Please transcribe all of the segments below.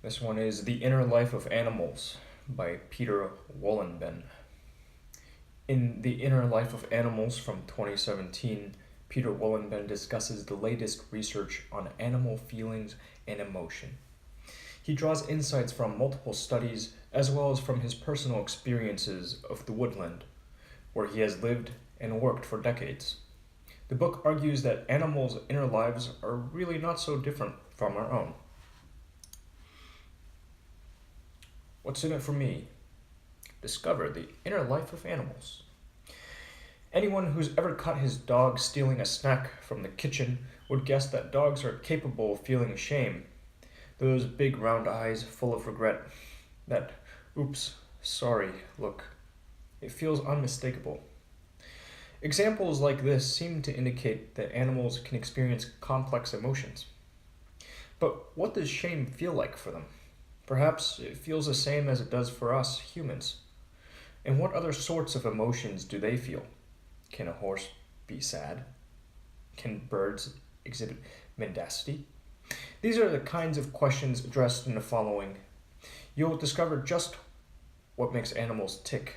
This one is The Inner Life of Animals by Peter Wohlleben. In The Inner Life of Animals from 2017, Peter Wohlleben discusses the latest research on animal feelings and emotion. He draws insights from multiple studies as well as from his personal experiences of the woodland, where he has lived and worked for decades. The book argues that animals' inner lives are really not so different from our own. What's in it for me? Discover the inner life of animals. Anyone who's ever caught his dog stealing a snack from the kitchen would guess that dogs are capable of feeling shame. Those big round eyes full of regret. That, oops, sorry look. It feels unmistakable. Examples like this seem to indicate that animals can experience complex emotions. But what does shame feel like for them? Perhaps it feels the same as it does for us humans. And what other sorts of emotions do they feel? Can a horse be sad? Can birds exhibit mendacity? These are the kinds of questions addressed in the following. You'll discover just what makes animals tick,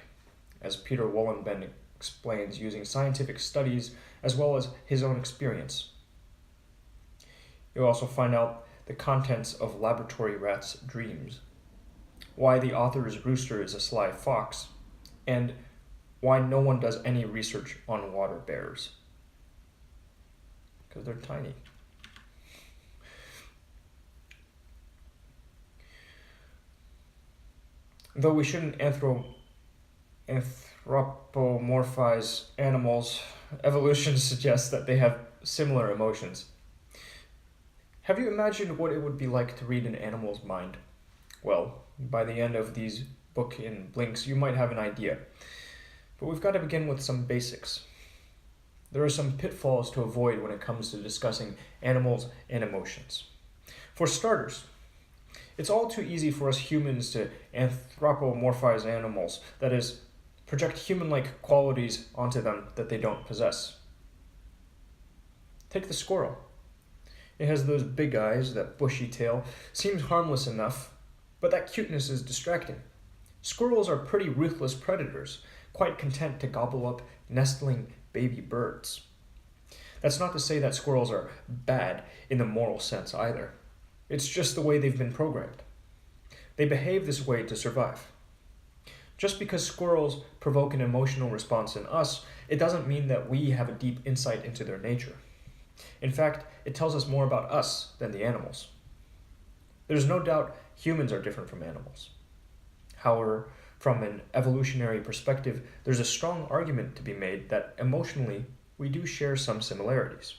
as Peter Wohlleben explains using scientific studies as well as his own experience. You'll also find out the contents of laboratory rats' dreams, why the author's rooster is a sly fox, and why no one does any research on water bears. Because they're tiny. Though we shouldn't anthropomorphize animals, evolution suggests that they have similar emotions. Have you imagined what it would be like to read an animal's mind? Well, by the end of these book in blinks, you might have an idea. But we've got to begin with some basics. There are some pitfalls to avoid when it comes to discussing animals and emotions. For starters, it's all too easy for us humans to anthropomorphize animals, that is, project human-like qualities onto them that they don't possess. Take the squirrel. It has those big eyes, that bushy tail, seems harmless enough, but that cuteness is distracting. Squirrels are pretty ruthless predators, quite content to gobble up nestling baby birds. That's not to say that squirrels are bad in the moral sense either. It's just the way they've been programmed. They behave this way to survive. Just because squirrels provoke an emotional response in us, it doesn't mean that we have a deep insight into their nature. In fact, it tells us more about us than the animals. There's no doubt humans are different from animals. However, from an evolutionary perspective, there's a strong argument to be made that emotionally we do share some similarities.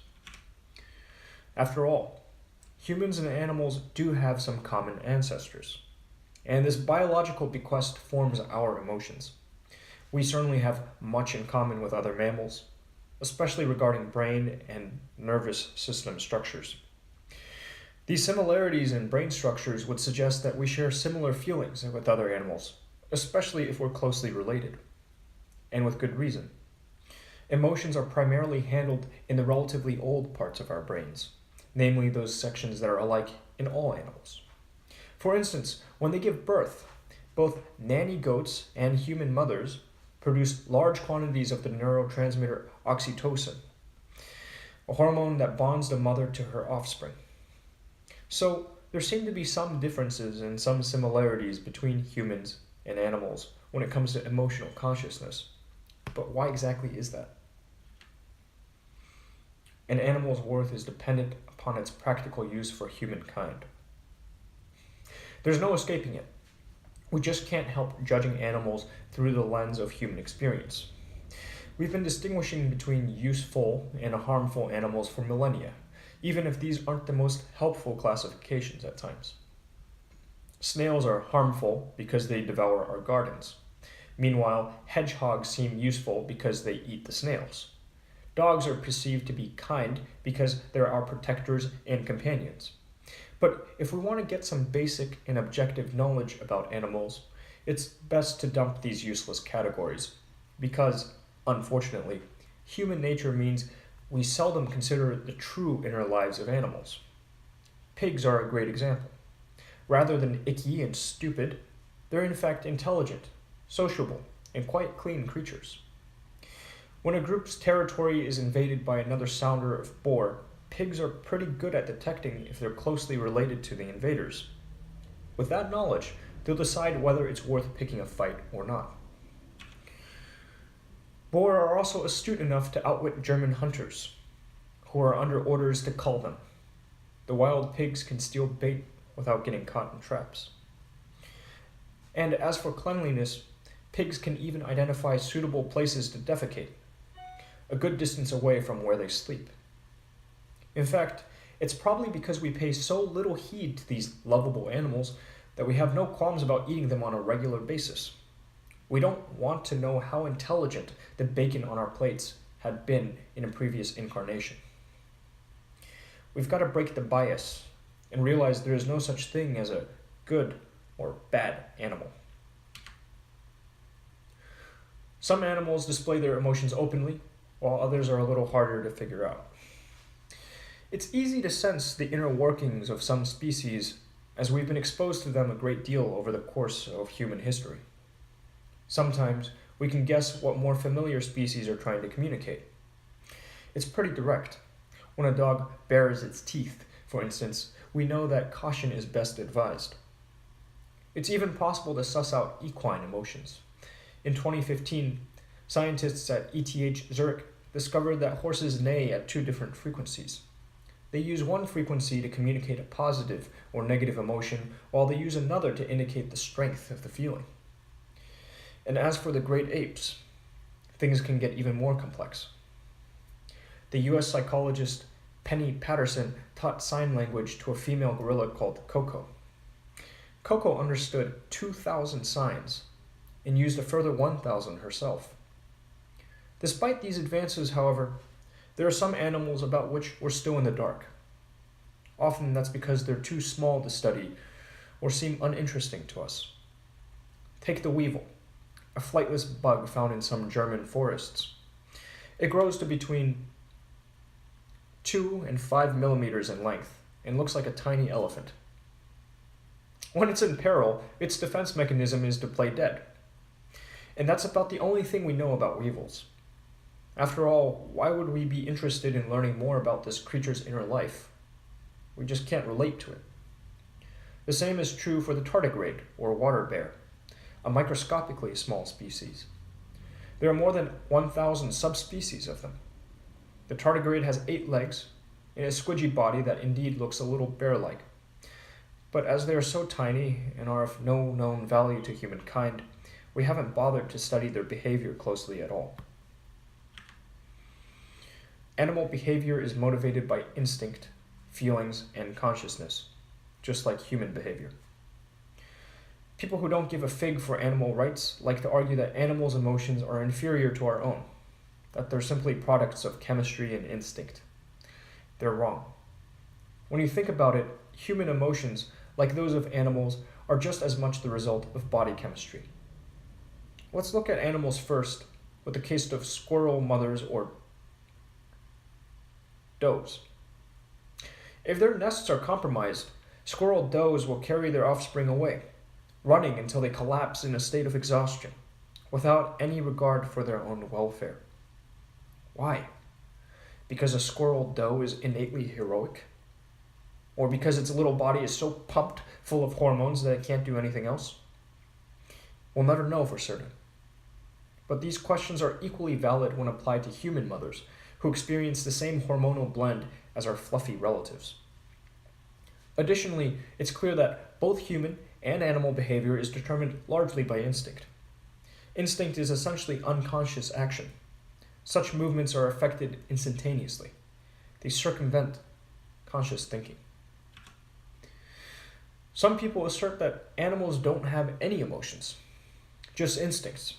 After all, humans and animals do have some common ancestors, and this biological bequest forms our emotions. We certainly have much in common with other mammals, especially regarding brain and nervous system structures. These similarities in brain structures would suggest that we share similar feelings with other animals, especially if we're closely related, and with good reason. Emotions are primarily handled in the relatively old parts of our brains, namely those sections that are alike in all animals. For instance, when they give birth, both nanny goats and human mothers produce large quantities of the neurotransmitter oxytocin, a hormone that bonds the mother to her offspring. So, there seem to be some differences and some similarities between humans and animals when it comes to emotional consciousness. But why exactly is that? An animal's worth is dependent upon its practical use for humankind. There's no escaping it. We just can't help judging animals through the lens of human experience. We've been distinguishing between useful and harmful animals for millennia, even if these aren't the most helpful classifications at times. Snails are harmful because they devour our gardens. Meanwhile, hedgehogs seem useful because they eat the snails. Dogs are perceived to be kind because they're our protectors and companions. But if we want to get some basic and objective knowledge about animals, it's best to dump these useless categories, because, unfortunately, human nature means we seldom consider the true inner lives of animals. Pigs are a great example. Rather than icky and stupid, they're in fact intelligent, sociable, and quite clean creatures. When a group's territory is invaded by another sounder of boar, pigs are pretty good at detecting if they're closely related to the invaders. With that knowledge, they'll decide whether it's worth picking a fight or not. Boar are also astute enough to outwit German hunters, who are under orders to cull them. The wild pigs can steal bait without getting caught in traps. And as for cleanliness, pigs can even identify suitable places to defecate, a good distance away from where they sleep. In fact, it's probably because we pay so little heed to these lovable animals that we have no qualms about eating them on a regular basis. We don't want to know how intelligent the bacon on our plates had been in a previous incarnation. We've got to break the bias and realize there is no such thing as a good or bad animal. Some animals display their emotions openly, while others are a little harder to figure out. It's easy to sense the inner workings of some species, as we've been exposed to them a great deal over the course of human history. Sometimes we can guess what more familiar species are trying to communicate. It's pretty direct. When a dog bares its teeth, for instance, we know that caution is best advised. It's even possible to suss out equine emotions. In 2015, scientists at ETH Zurich discovered that horses neigh at 2 different frequencies. They use one frequency to communicate a positive or negative emotion, while they use another to indicate the strength of the feeling. And as for the great apes, things can get even more complex. The US psychologist Penny Patterson taught sign language to a female gorilla called Coco. Coco understood 2,000 signs and used a further 1,000 herself. Despite these advances, however, there are some animals about which we're still in the dark. Often that's because they're too small to study or seem uninteresting to us. Take the weevil, a flightless bug found in some German forests. It grows to between 2 and 5 millimeters in length and looks like a tiny elephant. When it's in peril, its defense mechanism is to play dead. And that's about the only thing we know about weevils. After all, why would we be interested in learning more about this creature's inner life? We just can't relate to it. The same is true for the tardigrade, or water bear, a microscopically small species. There are more than 1,000 subspecies of them. The tardigrade has 8 legs and a squidgy body that indeed looks a little bear-like. But as they are so tiny and are of no known value to humankind, we haven't bothered to study their behavior closely at all. Animal behavior is motivated by instinct, feelings, and consciousness, just like human behavior. People who don't give a fig for animal rights like to argue that animals' emotions are inferior to our own, that they're simply products of chemistry and instinct. They're wrong. When you think about it, human emotions, like those of animals, are just as much the result of body chemistry. Let's look at animals first, with the case of squirrel mothers or does. If their nests are compromised, squirrel does will carry their offspring away, running until they collapse in a state of exhaustion, without any regard for their own welfare. Why? Because a squirrel doe is innately heroic? Or because its little body is so pumped full of hormones that it can't do anything else? We'll never know for certain. But these questions are equally valid when applied to human mothers, who experience the same hormonal blend as our fluffy relatives. Additionally, it's clear that both human and animal behavior is determined largely by instinct. Instinct is essentially unconscious action. Such movements are effected instantaneously. They circumvent conscious thinking. Some people assert that animals don't have any emotions, just instincts.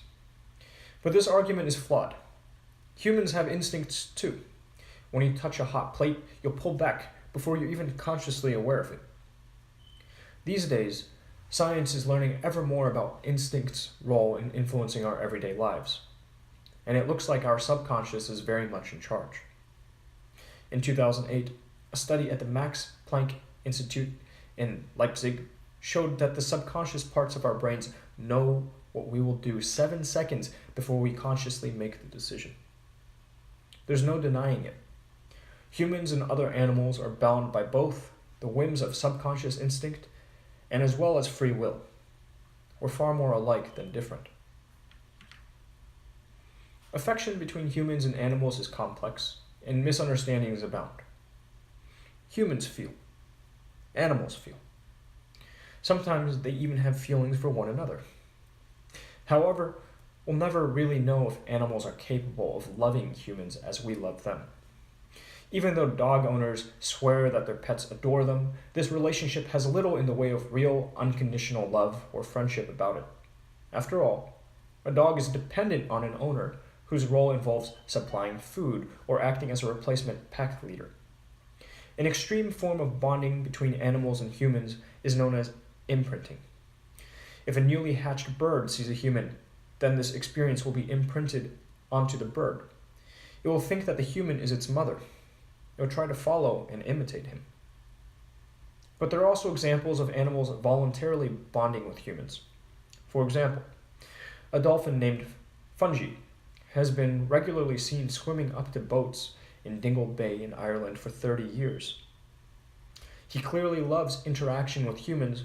But this argument is flawed. Humans have instincts too. When you touch a hot plate, you'll pull back before you're even consciously aware of it. These days, science is learning ever more about instinct's role in influencing our everyday lives. And it looks like our subconscious is very much in charge. In 2008, a study at the Max Planck Institute in Leipzig showed that the subconscious parts of our brains know what we will do 7 seconds before we consciously make the decision. There's no denying it. Humans and other animals are bound by both the whims of subconscious instinct and as well as free will. We're far more alike than different. Affection between humans and animals is complex, and misunderstandings abound. Humans feel. Animals feel. Sometimes they even have feelings for one another. However, we'll never really know if animals are capable of loving humans as we love them. Even though dog owners swear that their pets adore them, this relationship has little in the way of real, unconditional love or friendship about it. After all, a dog is dependent on an owner whose role involves supplying food or acting as a replacement pack leader. An extreme form of bonding between animals and humans is known as imprinting. If a newly hatched bird sees a human, then this experience will be imprinted onto the bird. It will think that the human is its mother. It will try to follow and imitate him. But there are also examples of animals voluntarily bonding with humans. For example, a dolphin named Fungi has been regularly seen swimming up to boats in Dingle Bay in Ireland for 30 years. He clearly loves interaction with humans,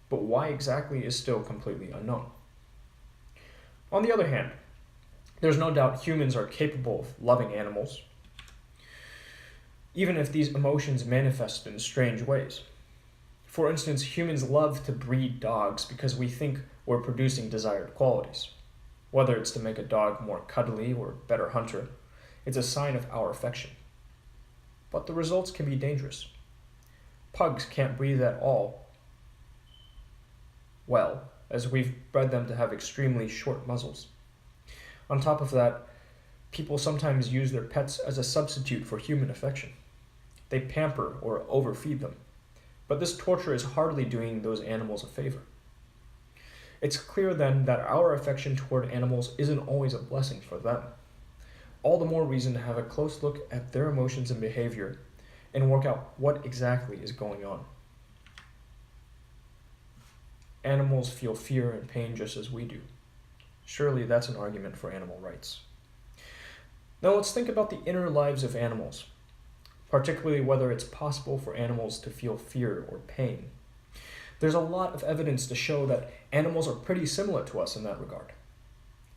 but why exactly is still completely unknown. On the other hand, there's no doubt humans are capable of loving animals, even if these emotions manifest in strange ways. For instance, humans love to breed dogs because we think we're producing desired qualities. Whether it's to make a dog more cuddly or a better hunter, it's a sign of our affection. But the results can be dangerous. Pugs can't breathe at all well, as we've bred them to have extremely short muzzles. On top of that, people sometimes use their pets as a substitute for human affection. They pamper or overfeed them, but this torture is hardly doing those animals a favor. It's clear then that our affection toward animals isn't always a blessing for them. All the more reason to have a close look at their emotions and behavior and work out what exactly is going on. Animals feel fear and pain just as we do. Surely that's an argument for animal rights. Now let's think about the inner lives of animals, particularly whether it's possible for animals to feel fear or pain. There's a lot of evidence to show that animals are pretty similar to us in that regard.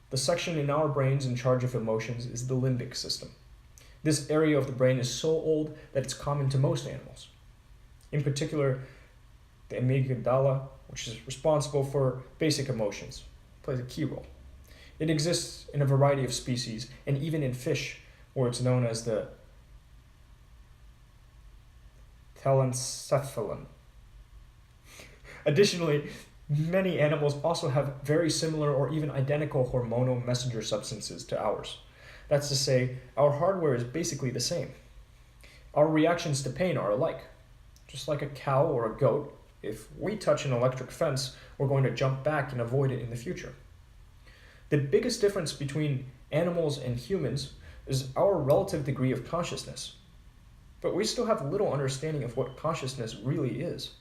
The section in our brains in charge of emotions is the limbic system. This area of the brain is so old that it's common to most animals. In particular, the amygdala, which is responsible for basic emotions, plays a key role. It exists in a variety of species, and even in fish, where it's known as the telencephalon. Additionally, many animals also have very similar or even identical hormonal messenger substances to ours. That's to say, our hardware is basically the same. Our reactions to pain are alike. Just like a cow or a goat, if we touch an electric fence, we're going to jump back and avoid it in the future. The biggest difference between animals and humans is our relative degree of consciousness. But we still have little understanding of what consciousness really is.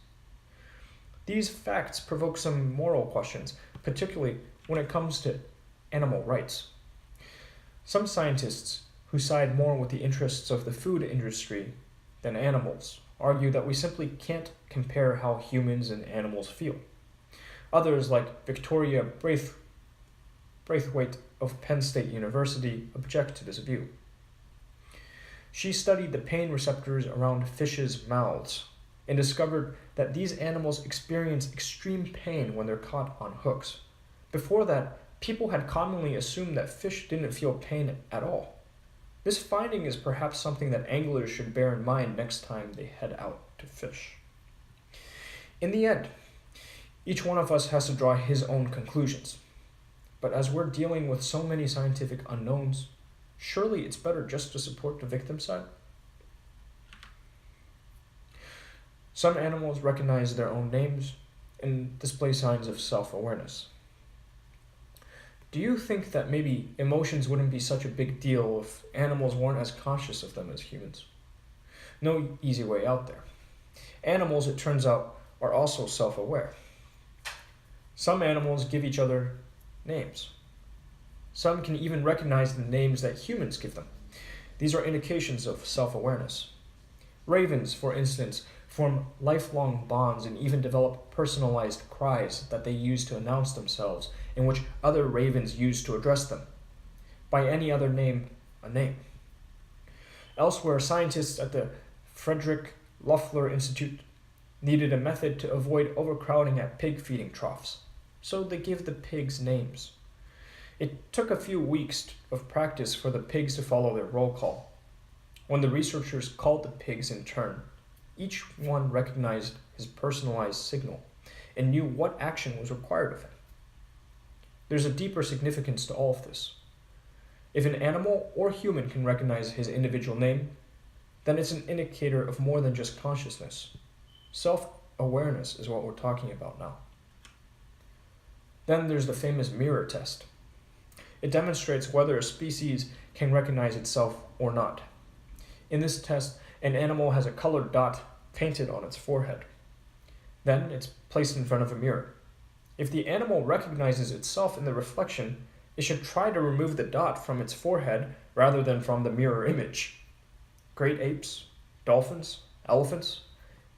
These facts provoke some moral questions, particularly when it comes to animal rights. Some scientists who side more with the interests of the food industry than animals argue that we simply can't compare how humans and animals feel. Others, like Victoria Braithwaite of Penn State University, object to this view. She studied the pain receptors around fishes' mouths and discovered that these animals experience extreme pain when they're caught on hooks. Before that, people had commonly assumed that fish didn't feel pain at all. This finding is perhaps something that anglers should bear in mind next time they head out to fish. In the end, each one of us has to draw his own conclusions. But as we're dealing with so many scientific unknowns, surely it's better just to support the victim side. Some animals recognize their own names and display signs of self-awareness. Do you think that maybe emotions wouldn't be such a big deal if animals weren't as conscious of them as humans? No easy way out there. Animals, it turns out, are also self-aware. Some animals give each other names. Some can even recognize the names that humans give them. These are indications of self-awareness. Ravens, for instance, form lifelong bonds and even develop personalized cries that they use to announce themselves, in which other ravens use to address them. By any other name, a name. Elsewhere, scientists at the Friedrich Loeffler Institute needed a method to avoid overcrowding at pig feeding troughs, so they give the pigs names. It took a few weeks of practice for the pigs to follow their roll call. When the researchers called the pigs in turn, each one recognized his personalized signal and knew what action was required of him. There's a deeper significance to all of this. If an animal or human can recognize his individual name, then it's an indicator of more than just consciousness. Self-awareness is what we're talking about now. Then there's the famous mirror test. It demonstrates whether a species can recognize itself or not. In this test, an animal has a colored dot painted on its forehead. Then it's placed in front of a mirror. If the animal recognizes itself in the reflection, it should try to remove the dot from its forehead rather than from the mirror image. Great apes, dolphins, elephants,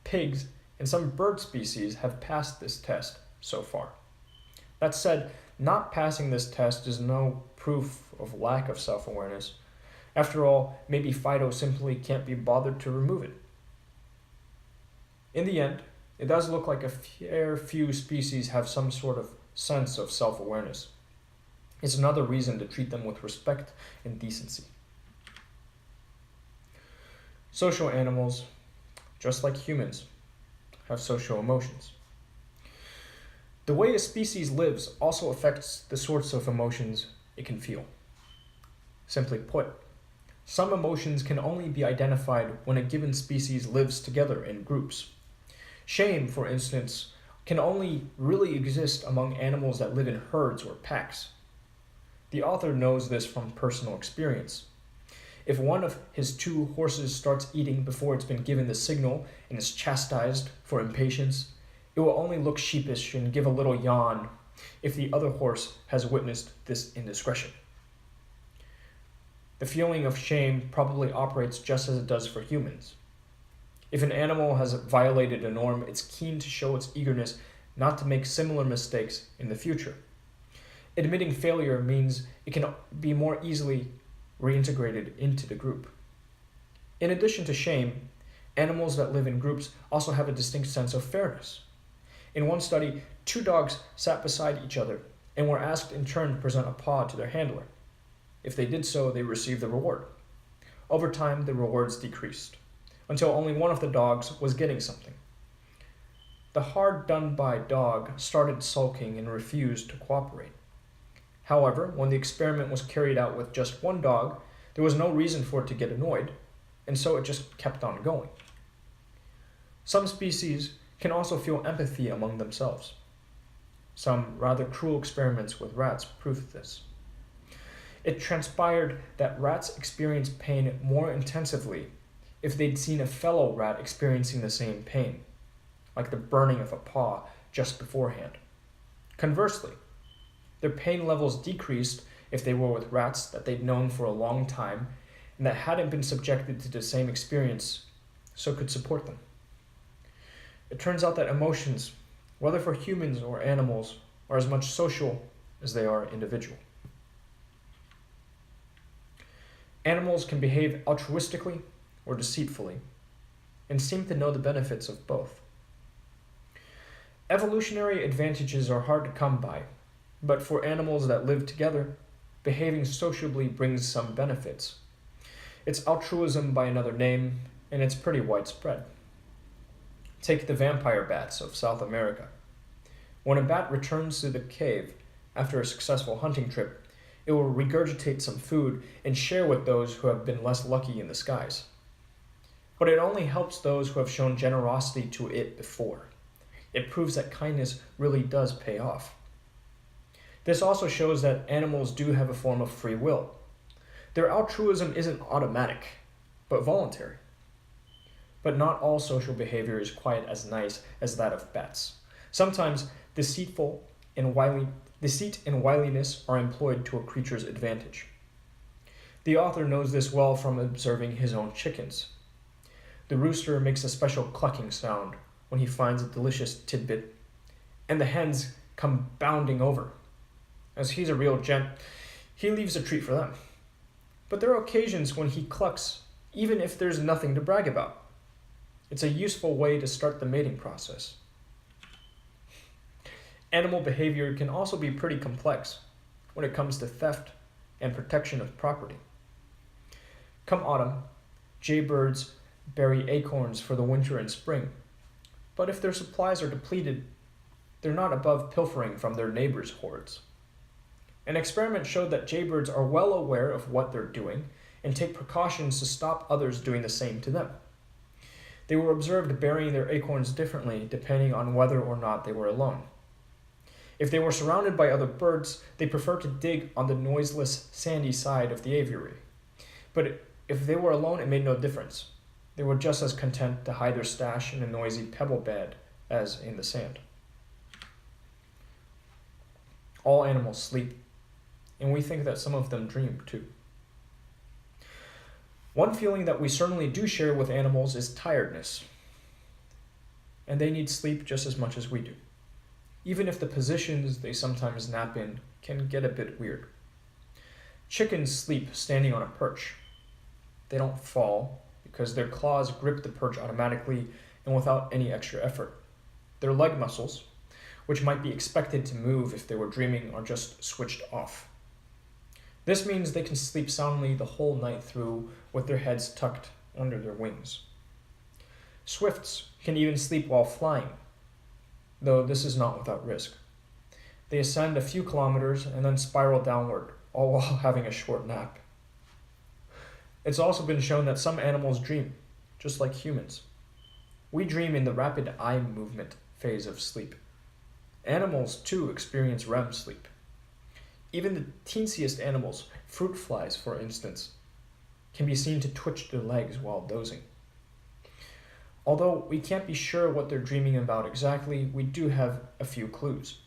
pigs, and some bird species have passed this test so far. That said, not passing this test is no proof of lack of self-awareness. After all, maybe Fido simply can't be bothered to remove it. In the end, it does look like a fair few species have some sort of sense of self-awareness. It's another reason to treat them with respect and decency. Social animals, just like humans, have social emotions. The way a species lives also affects the sorts of emotions it can feel. Simply put, some emotions can only be identified when a given species lives together in groups. Shame, for instance, can only really exist among animals that live in herds or packs. The author knows this from personal experience. If one of his 2 horses starts eating before it's been given the signal and is chastised for impatience, it will only look sheepish and give a little yawn if the other horse has witnessed this indiscretion. The feeling of shame probably operates just as it does for humans. If an animal has violated a norm, it's keen to show its eagerness not to make similar mistakes in the future. Admitting failure means it can be more easily reintegrated into the group. In addition to shame, animals that live in groups also have a distinct sense of fairness. In one study, 2 dogs sat beside each other and were asked in turn to present a paw to their handler. If they did so, they received the reward. Over time, the rewards decreased, until only one of the dogs was getting something. The hard-done-by dog started sulking and refused to cooperate. However, when the experiment was carried out with just one dog, there was no reason for it to get annoyed, and so it just kept on going. Some species can also feel empathy among themselves. Some rather cruel experiments with rats proved this. It transpired that rats experience pain more intensively if they'd seen a fellow rat experiencing the same pain, like the burning of a paw just beforehand. Conversely, their pain levels decreased if they were with rats that they'd known for a long time and that hadn't been subjected to the same experience, so could support them. It turns out that emotions, whether for humans or animals, are as much social as they are individual. Animals can behave altruistically or deceitfully, and seem to know the benefits of both. Evolutionary advantages are hard to come by, but for animals that live together, behaving sociably brings some benefits. It's altruism by another name, and it's pretty widespread. Take the vampire bats of South America. When a bat returns to the cave after a successful hunting trip, it will regurgitate some food and share with those who have been less lucky in the skies. But it only helps those who have shown generosity to it before. It proves that kindness really does pay off. This also shows that animals do have a form of free will. Their altruism isn't automatic, but voluntary. But not all social behavior is quite as nice as that of bats. Sometimes deceit and wiliness are employed to a creature's advantage. The author knows this well from observing his own chickens. The rooster makes a special clucking sound when he finds a delicious tidbit, and the hens come bounding over. As he's a real gent, he leaves a treat for them. But there are occasions when he clucks, even if there's nothing to brag about. It's a useful way to start the mating process. Animal behavior can also be pretty complex when it comes to theft and protection of property. Come autumn, jaybirds bury acorns for the winter and spring, but if their supplies are depleted, they're not above pilfering from their neighbors' hoards. An experiment showed that jaybirds are well aware of what they're doing and take precautions to stop others doing the same to them. They were observed burying their acorns differently depending on whether or not they were alone. If they were surrounded by other birds, they preferred to dig on the noiseless, sandy side of the aviary. But if they were alone, it made no difference. They were just as content to hide their stash in a noisy pebble bed as in the sand. All animals sleep, and we think that some of them dream too. One feeling that we certainly do share with animals is tiredness, and they need sleep just as much as we do, even if the positions they sometimes nap in can get a bit weird. Chickens sleep standing on a perch. They don't fall because their claws grip the perch automatically and without any extra effort. Their leg muscles, which might be expected to move if they were dreaming, are just switched off. This means they can sleep soundly the whole night through with their heads tucked under their wings. Swifts can even sleep while flying, though this is not without risk. They ascend a few kilometers and then spiral downward, all while having a short nap. It's also been shown that some animals dream, just like humans. We dream in the rapid eye movement phase of sleep. Animals, too, experience REM sleep. Even the teensiest animals, fruit flies for instance, can be seen to twitch their legs while dozing. Although we can't be sure what they're dreaming about exactly, we do have a few clues.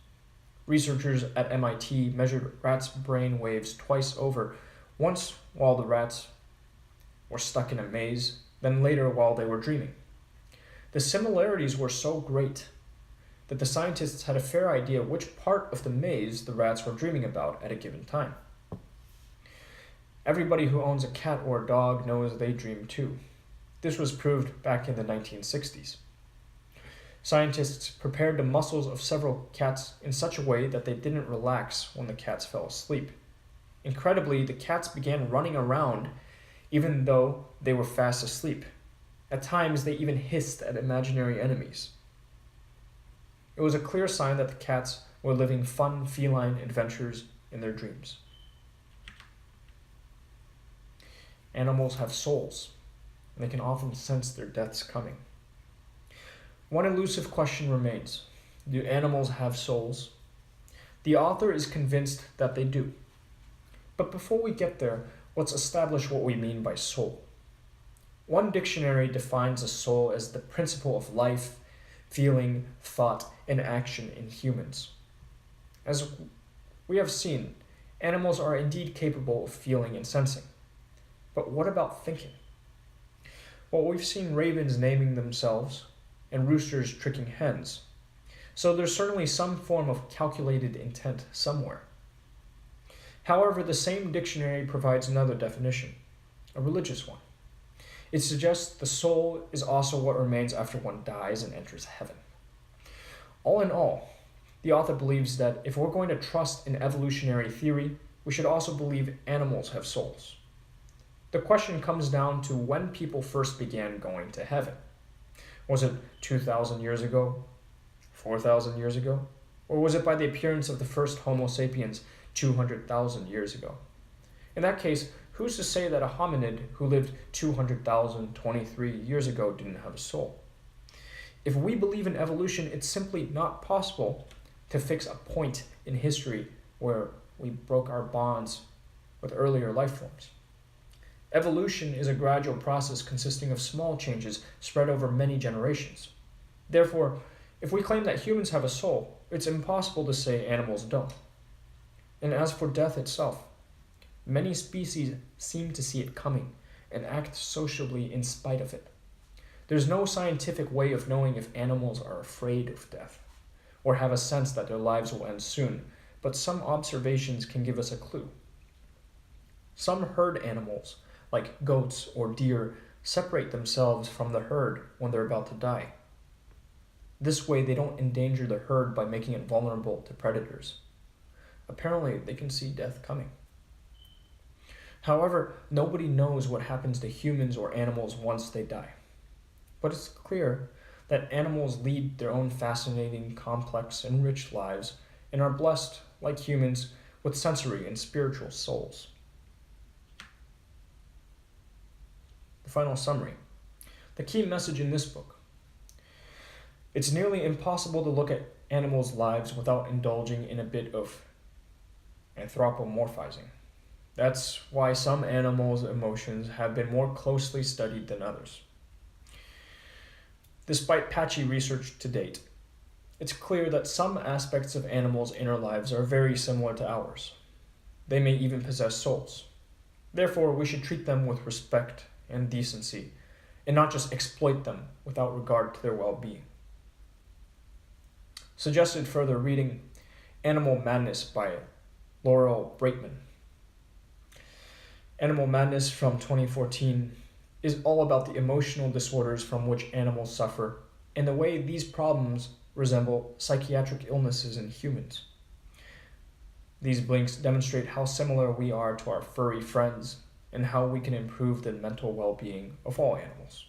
Researchers at MIT measured rats' brain waves twice over, once while the rats were stuck in a maze, then later while they were dreaming. The similarities were so great that the scientists had a fair idea which part of the maze the rats were dreaming about at a given time. Everybody who owns a cat or a dog knows they dream too. This was proved back in the 1960s. Scientists prepared the muscles of several cats in such a way that they didn't relax when the cats fell asleep. Incredibly, the cats began running around even though they were fast asleep. At times, they even hissed at imaginary enemies. It was a clear sign that the cats were living fun feline adventures in their dreams. Animals have souls, and they can often sense their deaths coming. One elusive question remains: do animals have souls? The author is convinced that they do. But before we get there, let's establish what we mean by soul. One dictionary defines a soul as the principle of life, feeling, thought, and action in humans. As we have seen, animals are indeed capable of feeling and sensing. But what about thinking? Well, we've seen ravens naming themselves and roosters tricking hens. So there's certainly some form of calculated intent somewhere. However, the same dictionary provides another definition, a religious one. It suggests the soul is also what remains after one dies and enters heaven. All in all, the author believes that if we're going to trust in evolutionary theory, we should also believe animals have souls. The question comes down to when people first began going to heaven. Was it 2,000 years ago? 4,000 years ago? Or was it by the appearance of the first Homo sapiens 200,000 years ago? In that case, who's to say that a hominid who lived 200,023 years ago didn't have a soul? If we believe in evolution, it's simply not possible to fix a point in history where we broke our bonds with earlier life forms. Evolution is a gradual process consisting of small changes spread over many generations. Therefore, if we claim that humans have a soul, it's impossible to say animals don't. And as for death itself, many species seem to see it coming and act sociably in spite of it. There's no scientific way of knowing if animals are afraid of death or have a sense that their lives will end soon, but some observations can give us a clue. Some herd animals, like goats or deer, separate themselves from the herd when they're about to die. This way, they don't endanger the herd by making it vulnerable to predators. Apparently, they can see death coming. However, nobody knows what happens to humans or animals once they die. But it's clear that animals lead their own fascinating, complex, and rich lives and are blessed, like humans, with sensory and spiritual souls. The final summary. The key message in this book. It's nearly impossible to look at animals' lives without indulging in a bit of anthropomorphizing. That's why some animals' emotions have been more closely studied than others. Despite patchy research to date, it's clear that some aspects of animals' inner lives are very similar to ours. They may even possess souls. Therefore, we should treat them with respect and decency, and not just exploit them without regard to their well-being. Suggested further reading, Animal Madness by Laurel Braitman. Animal Madness from 2014 is all about the emotional disorders from which animals suffer and the way these problems resemble psychiatric illnesses in humans. These blinks demonstrate how similar we are to our furry friends and how we can improve the mental well-being of all animals.